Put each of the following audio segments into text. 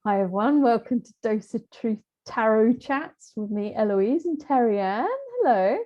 Hi everyone, welcome to Dose of Truth Tarot Chats with me, Eloise and Terryann. Hello.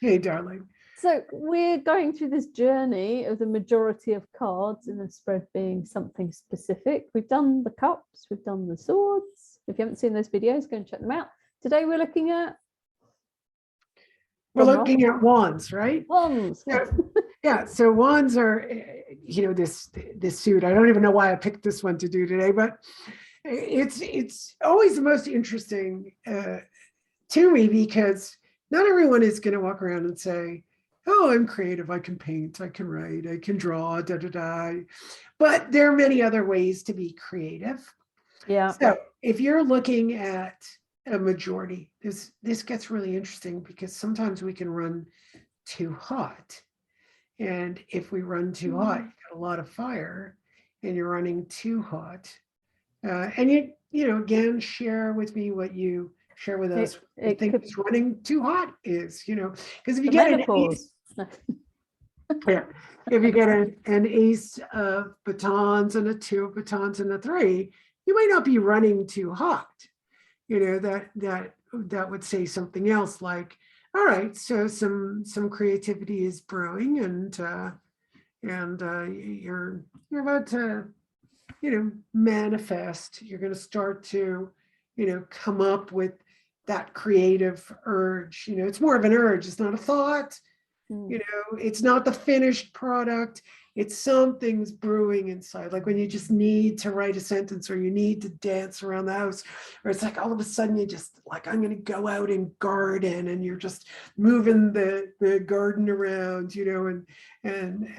Hey, darling. So we're going through this journey of the majority of cards in the spread being something specific. We've done the cups, we've done the swords. If you haven't seen those videos, go and check them out. Today we're looking at... We're looking at wands, right? Wands. Yeah, so wands are, this suit. I don't even know why I picked this one to do today, but it's always the most interesting to me, because not everyone is going to walk around and say, oh, I'm creative, I can paint, I can write, I can draw, but there are many other ways to be creative. Yeah. So if you're looking at a majority, this gets really interesting, because sometimes we can run too hot. And if we run too hot, you got a lot of fire and you're running too hot. And again, share with me what you share with us. I think it's running too hot is, because if you get menopause. If you get an ace of batons and a two of batons and a three, you might not be running too hot. That would say something else like, all right, so some creativity is brewing, and you're about to manifest. You're going to start to come up with that creative urge. It's more of an urge. It's not a thought. It's not the finished product. It's something's brewing inside, like when you just need to write a sentence, or you need to dance around the house, or it's like all of a sudden you just like, I'm going to go out and garden, and you're just moving the garden around, and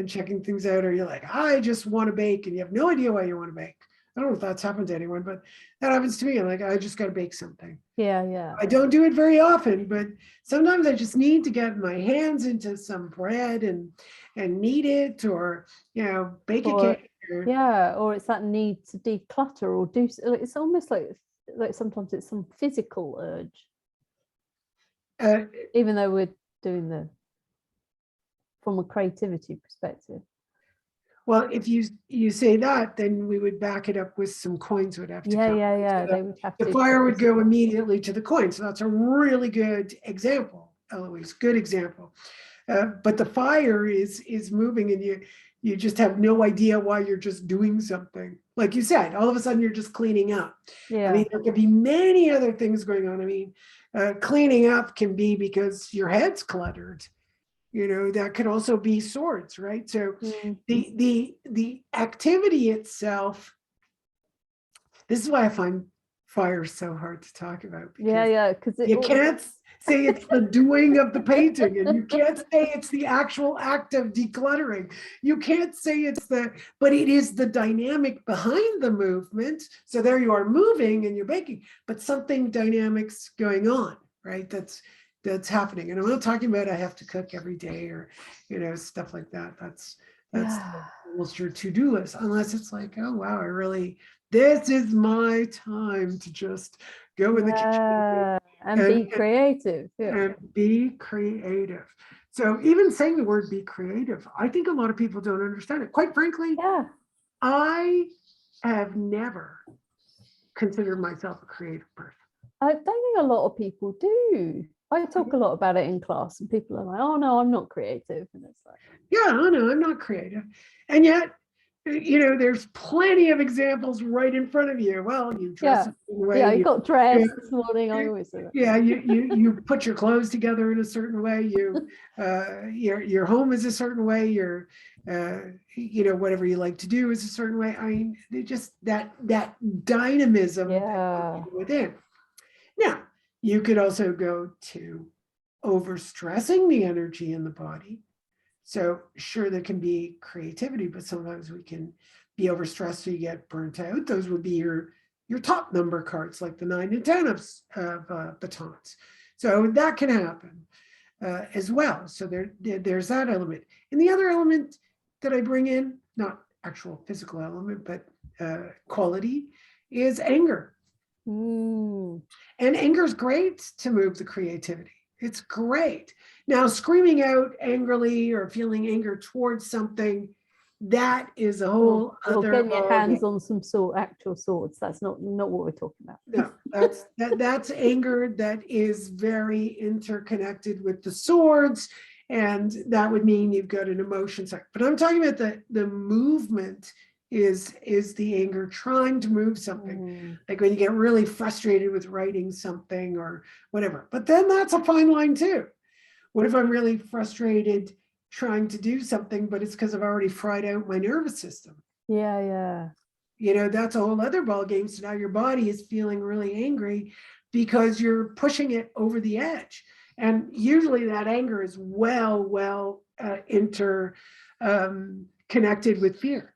checking things out, or you're like, I just want to bake, and you have no idea why you want to bake. I don't know if that's happened to anyone, but that happens to me. I'm like, I just got to bake something. Yeah. I don't do it very often, but sometimes I just need to get my hands into some bread and knead it, or bake a cake. Or it's that need to declutter or do. It's almost like sometimes it's some physical urge, even though we're doing from a creativity perspective. Well, if you say that, then we would back it up with some coins would have to come. Yeah. They would have the fire would go immediately to the coin. So that's a really good example, Eloise. Good example. But the fire is moving, and you just have no idea why you're just doing something. Like you said, all of a sudden you're just cleaning up. Yeah. I mean, there could be many other things going on. I mean, cleaning up can be because your head's cluttered. That could also be swords, right? So the activity itself, this is why I find fire so hard to talk about. Because you can't say it's the doing of the painting, and you can't say it's the actual act of decluttering. You can't say but it is the dynamic behind the movement. So there you are moving and you're baking, but something dynamic's going on, right? That's happening. And I'm not talking about I have to cook every day, or stuff like that. That's almost your to-do list, unless it's like, oh wow, this is my time to just go in the kitchen and be creative. And be creative. So even saying the word be creative, I think a lot of people don't understand it. Quite frankly, I have never considered myself a creative person. I don't think a lot of people do. I talk a lot about it in class, and people are like, oh no, I'm not creative. And it's like, yeah, I know I'm not creative. And yet, there's plenty of examples right in front of you. Well, you dress a certain way. Yeah, you got dressed this morning. I always say that. Yeah, you put your clothes together in a certain way. Your home is a certain way. Your whatever you like to do is a certain way. I mean, just that dynamism within. Now, you could also go to overstressing the energy in the body. So sure, there can be creativity, but sometimes we can be overstressed, so you get burnt out. Those would be your top number cards, like the 9 and 10 of batons. So that can happen as well. So there's that element. And the other element that I bring in, not actual physical element, but quality, is anger. And anger is great to move the creativity. It's great. Now, screaming out angrily or feeling anger towards something, that is a whole or other getting your hands ballgame. on some actual swords. That's not what we're talking about. No, that's anger that is very interconnected with the swords, and that would mean you've got an emotion side. But I'm talking about the movement is the anger trying to move something. Like when you get really frustrated with writing something or whatever. But then that's a fine line too. What if I'm really frustrated trying to do something, but it's because I've already fried out my nervous system? Yeah. You know, that's a whole other ball game. So now your body is feeling really angry because you're pushing it over the edge. And usually that anger is well connected with fear,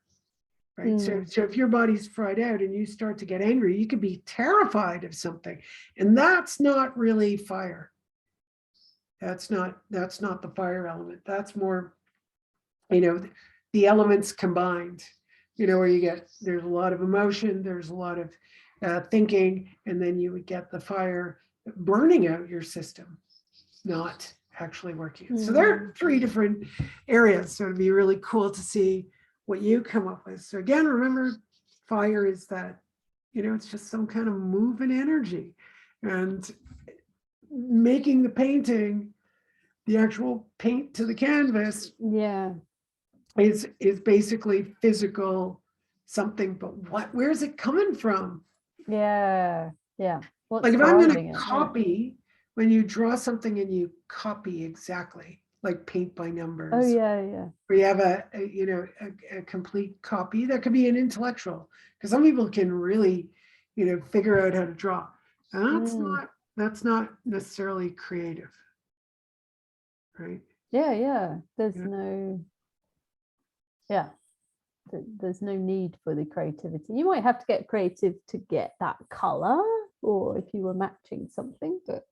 right? So if your body's fried out and you start to get angry, you could be terrified of something. And that's not really fire. That's not the fire element. That's more, you know, the elements combined, you know, where there's a lot of emotion, there's a lot of thinking, and then you would get the fire burning out your system, not actually working. So there are 3 different areas. So it'd be really cool to see what you come up with. So again, remember, fire is that, you know, it's just some kind of moving energy, and making the painting, the actual paint to the canvas, is basically physical something. But where's it coming from? What's like if I'm going to it? copy, when you draw something and you copy exactly, like paint by numbers, where you have a complete copy, that could be an intellectual, because some people can really, you know, figure out how to draw. And that's not necessarily creative, right? There's no need for the creativity. You might have to get creative to get that color, or if you were matching something, but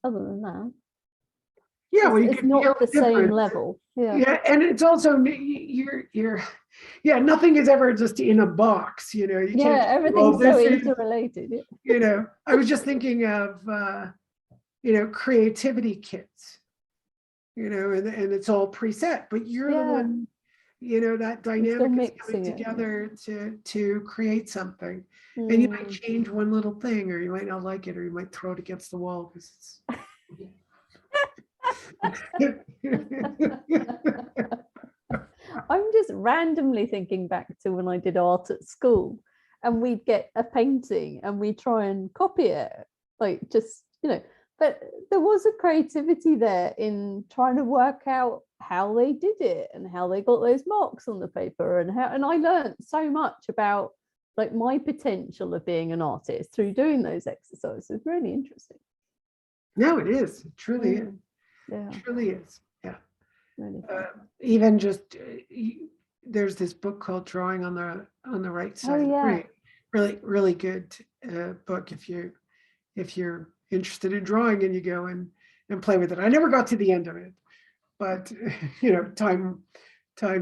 other than that, it's not the same level. And it's also nothing is ever just in a box, you know. You can't, everything's so interrelated. You know, I was just thinking of you know, creativity kits, you know, and it's all preset, but you're the one, you know, that dynamic is coming together to create something. And you might change one little thing, or you might not like it, or you might throw it against the wall because it's I'm just randomly thinking back to when I did art at school, and we'd get a painting and we try and copy it, like, just, you know, but there was a creativity there in trying to work out how they did it and how they got those marks on the paper, and I learned so much about, like, my potential of being an artist through doing those exercises. It's really interesting. No, it is. It truly is. It truly is. Yeah. Really even just there's this book called Drawing on the Right Side. Really good book if you're interested in drawing and you go and play with it. I never got to the end of it, but you know, time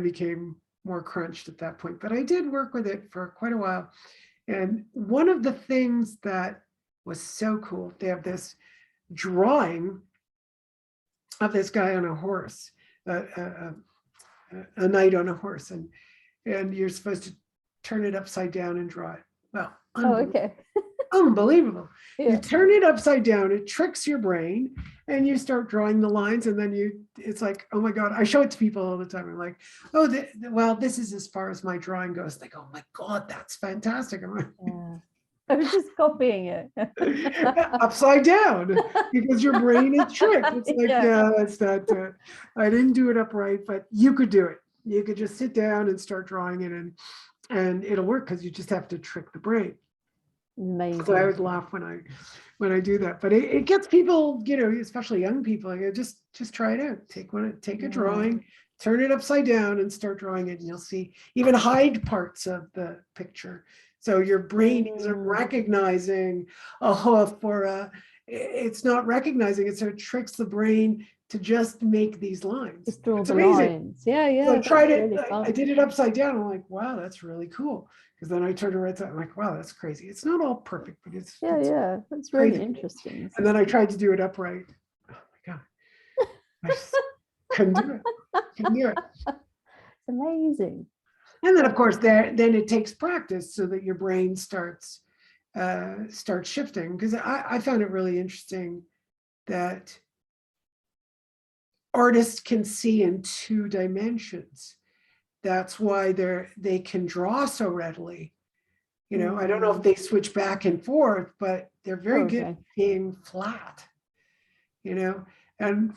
became more crunched at that point. But I did work with it for quite a while. And one of the things that was so cool, they have this drawing of this guy on a horse, a knight on a horse, and you're supposed to turn it upside down and draw it. Well, unbelievable. You turn it upside down, it tricks your brain, and you start drawing the lines, and then it's like, oh my God, I show it to people all the time. I'm like, oh, well, this is as far as my drawing goes. They go, oh my God, that's fantastic. I'm like, I was just copying it upside down, because your brain is tricked. It's like, that's not, I didn't do it upright, but you could do it. You could just sit down and start drawing it, and it'll work, because you just have to trick the brain. Amazing. So I always laugh when I do that, but it gets people, you know, especially young people, like, just try it out. Take a drawing, turn it upside down and start drawing it, and you'll see, even hide parts of the picture. So your brain isn't recognizing a hoof or it's not recognizing it. So it tricks the brain to just make these lines. Just draw it's the amazing. Lines. Yeah. So I tried it. Really I did it upside down. I'm like, wow, that's really cool. Because then I turned it right side. I'm like, wow, that's crazy. It's not all perfect, but it's that's really interesting. And then I tried to do it upright. Oh my God. I just couldn't do it. It's amazing. And then, of course, then it takes practice so that your brain starts shifting. Because I found it really interesting that artists can see in 2 dimensions. That's why they can draw so readily. You know, I don't know if they switch back and forth, but they're very good at being flat, you know. And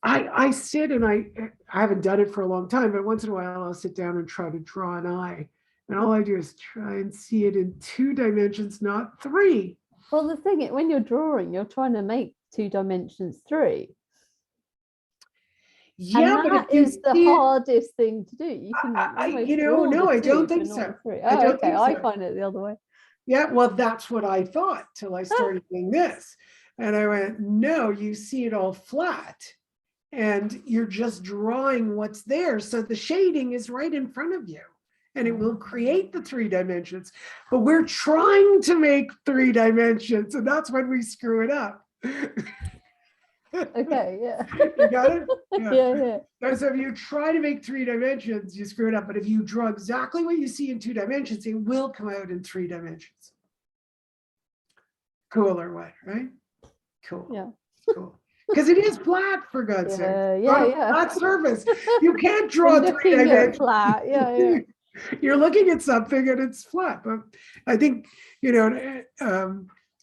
I sit and I haven't done it for a long time, but once in a while I'll sit down and try to draw an eye. And all I do is try and see it in 2 dimensions, not 3. Well, the thing is, when you're drawing, you're trying to make 2 dimensions 3. Yeah, and that is the hardest thing to do. You can no, I don't think so. I find it the other way. Yeah, well, that's what I thought till I started doing this. And I went, no, you see it all flat and you're just drawing what's there. So the shading is right in front of you and it will create the 3 dimensions. But we're trying to make 3 dimensions and that's when we screw it up. Okay, yeah. You got it? Yeah. So if you try to make 3 dimensions, you screw it up. But if you draw exactly what you see in 2 dimensions, it will come out in 3 dimensions. Cool or what, right? Cool. Yeah. Cool. Because it is flat, for God's sake. Yeah. Flat surface. You can't draw 3 dimensions. Flat. Yeah. You're looking at something and it's flat. But I think,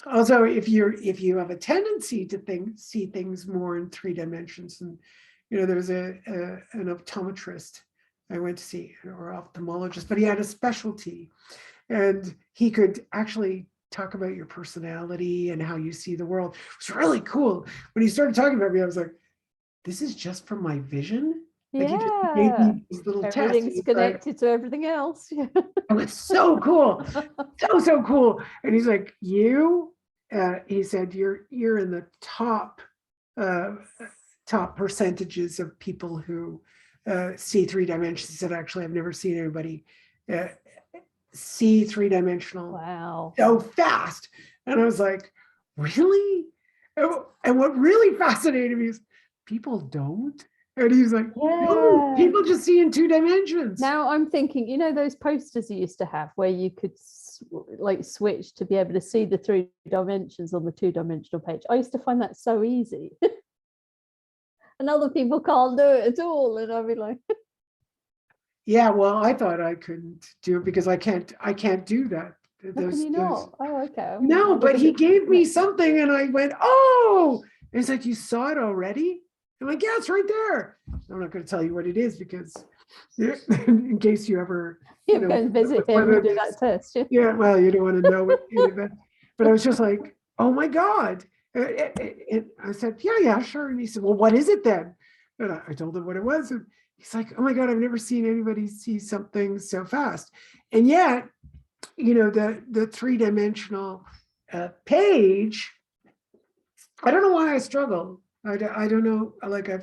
also, if you have a tendency to see things more in 3 dimensions, and there was an optometrist I went to see, or ophthalmologist, but he had a specialty, and he could actually talk about your personality and how you see the world. It was really cool. When he started talking about me, I was like, "This is just from my vision." Like he just gave me these little tests. Everything's connected to everything else. Yeah. Oh, it's so cool, so cool. And he's like, he said, you're in the top percentages of people who see 3 dimensions. That actually, I've never seen anybody see 3-dimensional so fast. And I was like, really? And what really fascinated me is people don't. And he's like, no, people just see in 2 dimensions. Now I'm thinking, those posters you used to have where you could switch to be able to see the 3 dimensions on the 2-dimensional page. I used to find that so easy. And other people can't do it at all. And I'd be like, yeah, well, I thought I couldn't do it because I can't do that. How can you not? Oh, okay. No, but he gave me something and I went, oh, and he's like, you saw it already? I'm like, yeah, it's right there. I'm not going to tell you what it is because in case you ever go and visit him and do that test. Yeah, well, you don't want to know what but I was just like, oh my God. And I said, yeah, sure. And he said, well, what is it then? And I told him what it was. And he's like, oh my God, I've never seen anybody see something so fast. And yet, the 3-dimensional page, I don't know why I struggle. I don't know, like I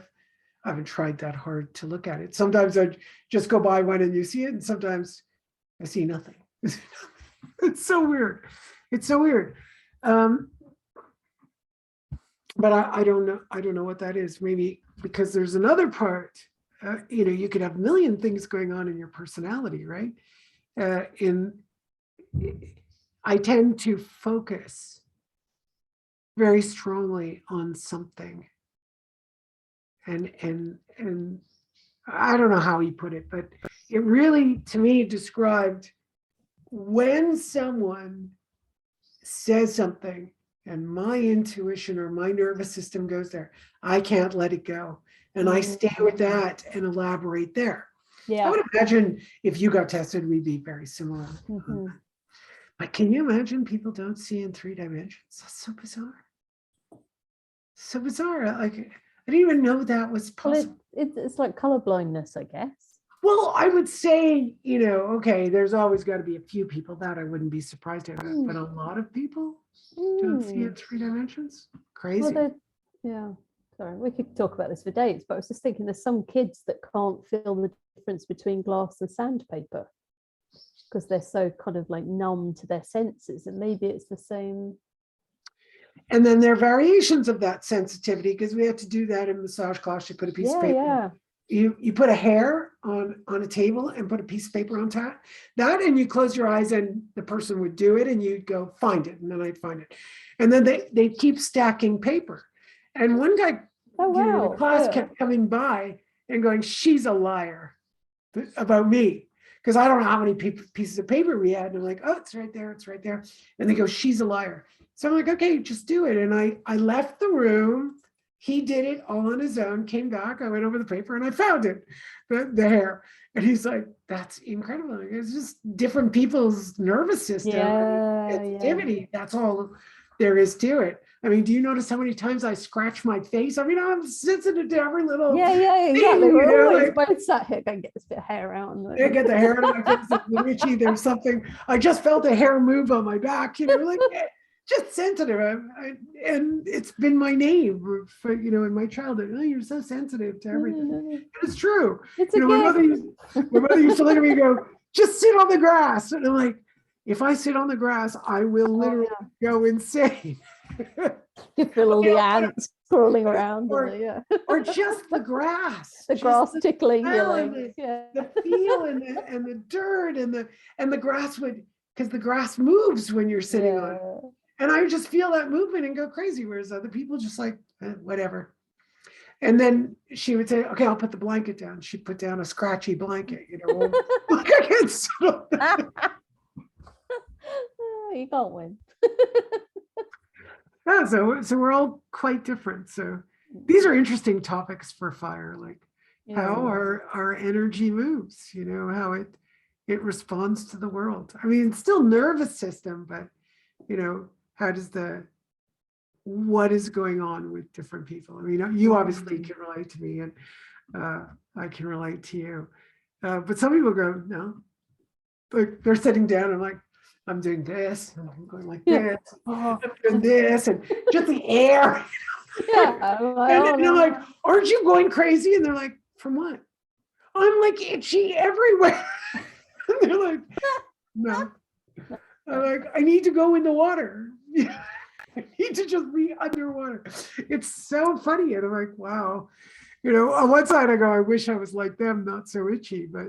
haven't tried that hard to look at it. Sometimes I just go by one and you see it, and sometimes I see nothing. It's so weird. It's so weird. But I don't know what that is. Maybe because there's another part. You could have a million things going on in your personality, right? I tend to focus very strongly on something, and I don't know how he put it, but it really, to me, described when someone says something and my intuition or my nervous system goes there, I can't let it go. And I stay with that and elaborate there. Yeah. I would imagine if you got tested, we'd be very similar. Mm-hmm. But can you imagine people don't see in 3 dimensions? That's so bizarre. So bizarre. Like, I didn't even know that was possible. Well, it's like color blindness, I guess. Well, I would say, okay, there's always got to be a few people that I wouldn't be surprised at, but a lot of people don't see in 3 dimensions. Crazy. Well, sorry, we could talk about this for days, but I was just thinking there's some kids that can't feel the difference between glass and sandpaper because they're so kind of like numb to their senses, and maybe it's the same. And then there are variations of that sensitivity because we have to do that in massage class. You put a piece of paper you put a hair on a table and put a piece of paper on top that, and you close your eyes and the person would do it and you'd go find it, and then I'd find it. And then they keep stacking paper. And one guy, Oh, you know, wow. the class Yeah. kept coming by and going, she's a liar about me. Because I don't know how many pieces of paper we had. And I'm like, oh, it's right there. It's right there. And they go, she's a liar. So I'm like, okay, just do it. And I left the room. He did it all on his own, came back. I went over the paper and I found it, the hair. And he's like, that's incredible. It's just different people's nervous system and sensitivity. That's all there is to it. I mean, do you notice how many times I scratch my face? I mean, I'm sensitive to every little Exactly. thing, We're always like, both sat here going, get this bit of hair out. I get the hair out of my face. It's itchy. There's something. I just felt a hair move on my back. You know, like just sensitive. And it's been my name for, you know, in my childhood. Oh, you're so sensitive to everything. And it's true. It's you know, my mother used to look at me and go, just sit on the grass. And I'm like, if I sit on the grass, I will literally go insane. You feel all the ants crawling around. Or just the grass. The grass tickling your legs. legs. The feel and the dirt and the grass would, because the grass moves when you're sitting on it. And I would just feel that movement and go crazy, whereas other people just like, whatever. And then she would say, okay, I'll put the blanket down. She'd put down a scratchy blanket, you know. Like I can't sit on that. You can't win. Yeah, so we're all quite different. So these are interesting topics for fire, like how our energy moves, you know, how it responds to the world. I mean, it's still nervous system, but you know, how does what is going on with different people? I mean, you obviously can relate to me, and I can relate to you. But some people go, no, like they're sitting down and like, I'm doing this, and I'm going like this, I'm doing this, and just the air. And I'm like, aren't you going crazy? And they're like, from what? I'm like itchy everywhere. And they're like, no. I'm like, I need to go in the water. I need to just be underwater. It's so funny. And I'm like, wow. You know, on one side I go, I wish I was like them, not so itchy, but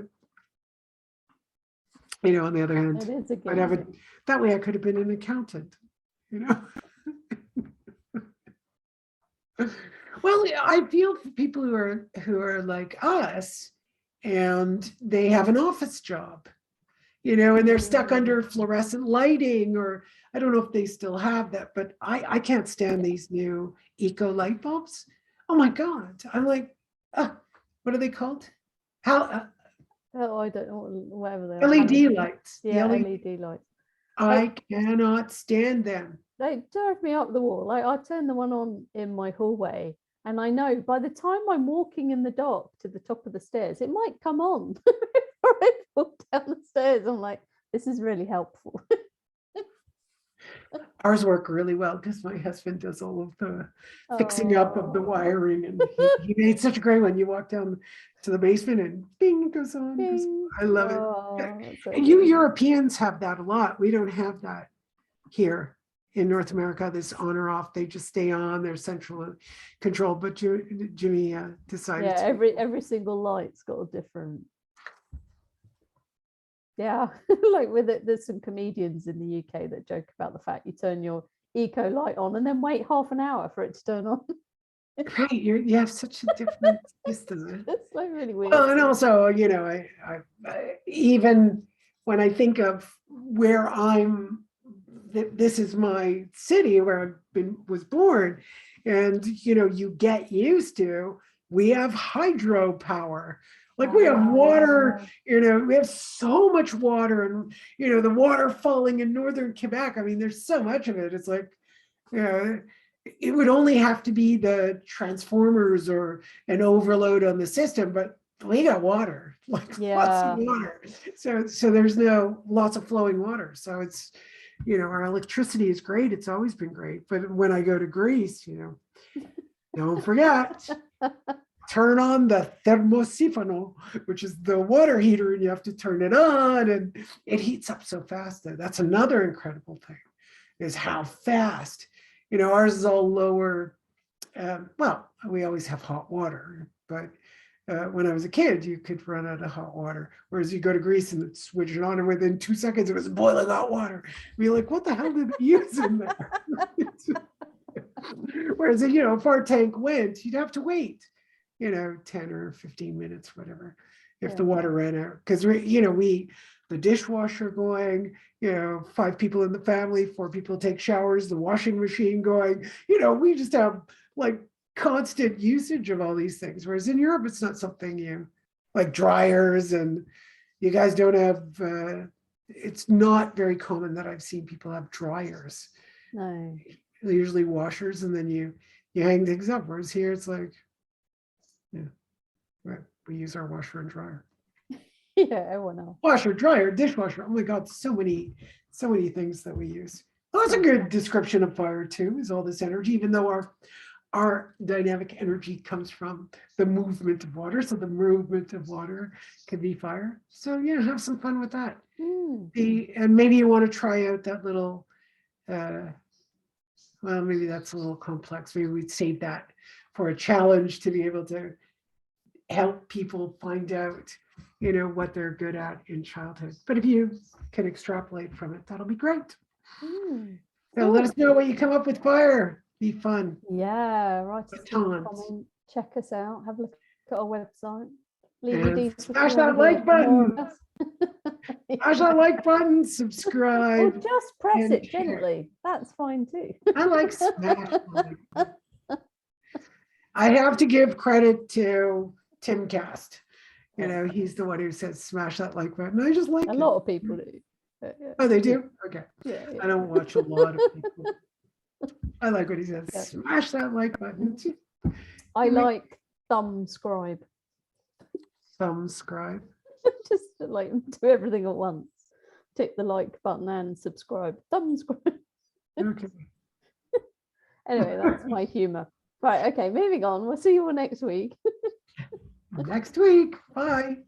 you know, on the other hand, I'd have it that way. I could have been an accountant, you know. Well, I feel for people who are like us and they have an office job, you know, and they're stuck under fluorescent lighting, or I don't know if they still have that, but I can't stand these new eco light bulbs. Oh my God. I'm like, what are they called? How? I don't know, whatever they are. LED lights. Yeah, LED lights. I cannot stand them. They drive me up the wall. Like I turn the one on in my hallway, and I know by the time I'm walking in the dark to the top of the stairs, it might come on before I walk down the stairs. I'm like, this is really helpful. Ours work really well because my husband does all of the fixing up of the wiring, and he made such a great one. You walk down to the basement and bing, it goes on. I love it. So and you Europeans have that a lot. We don't have that here in North America. This on or off, they just stay on. They're central control. But Jimmy decided. Yeah, every single light's got a different. Yeah, like with it, there's some comedians in the UK that joke about the fact you turn your eco light on and then wait half an hour for it to turn on. Right, you have such a different system. It's like really weird. Well, and also, you know, I even when I think of where this is my city where I was born, and you know, you get used to. We have hydropower. Like we have water, you know, we have so much water, and, you know, the water falling in northern Quebec. I mean, there's so much of it. It's like, you know, it would only have to be the transformers or an overload on the system, but we got water, like lots of water. So there's lots of flowing water. So it's, you know, our electricity is great. It's always been great. But when I go to Greece, you know, don't forget. Turn on the thermosifano, which is the water heater, and you have to turn it on, and it heats up so fast. That's another incredible thing, is how fast. You know, ours is all lower. Well, we always have hot water, but when I was a kid, you could run out of hot water. Whereas you go to Greece and switch it on, and within 2 seconds it was boiling hot water. You're like, what the hell did they use in there? Whereas, if our tank went, you'd have to wait, 10 or 15 minutes, whatever, if the water ran out. Because the dishwasher going, 5 people in the family, 4 people take showers, the washing machine going, we just have like constant usage of all these things. Whereas in Europe, it's not something like dryers, and you guys don't have, it's not very common that I've seen people have dryers. No. They're usually washers, and then you hang things up. Whereas here it's like, we use our washer and dryer. Yeah, everyone else. Washer, dryer, dishwasher. Oh my God, so many things that we use. Well, that's a good description of fire too, is all this energy, even though our dynamic energy comes from the movement of water. So the movement of water can be fire. So have some fun with that. And maybe you want to try out that little, well, maybe that's a little complex. Maybe we'd save that for a challenge to be able to help people find out, what they're good at in childhood. But if you can extrapolate from it, that'll be great. So let us know what you come up with fire. Be fun. Yeah, write us a comment, check us out, have a look at our website. Smash that like button. Smash that like button, subscribe. Or just press it gently. That's fine too. I like smash. I have to give credit to Tim Cast. He's the one who says smash that like button. I just like it. A lot of people do. Oh, they do? Okay. Yeah. I don't watch a lot of people. I like what he says. Yeah. Smash that like button. I like thumbscribe. Thumbscribe. Just like do everything at once. Tick the like button and subscribe. Thumbscribe. Okay. Anyway, that's my humor. Right. Okay. Moving on. We'll see you all next week. Next week. Bye.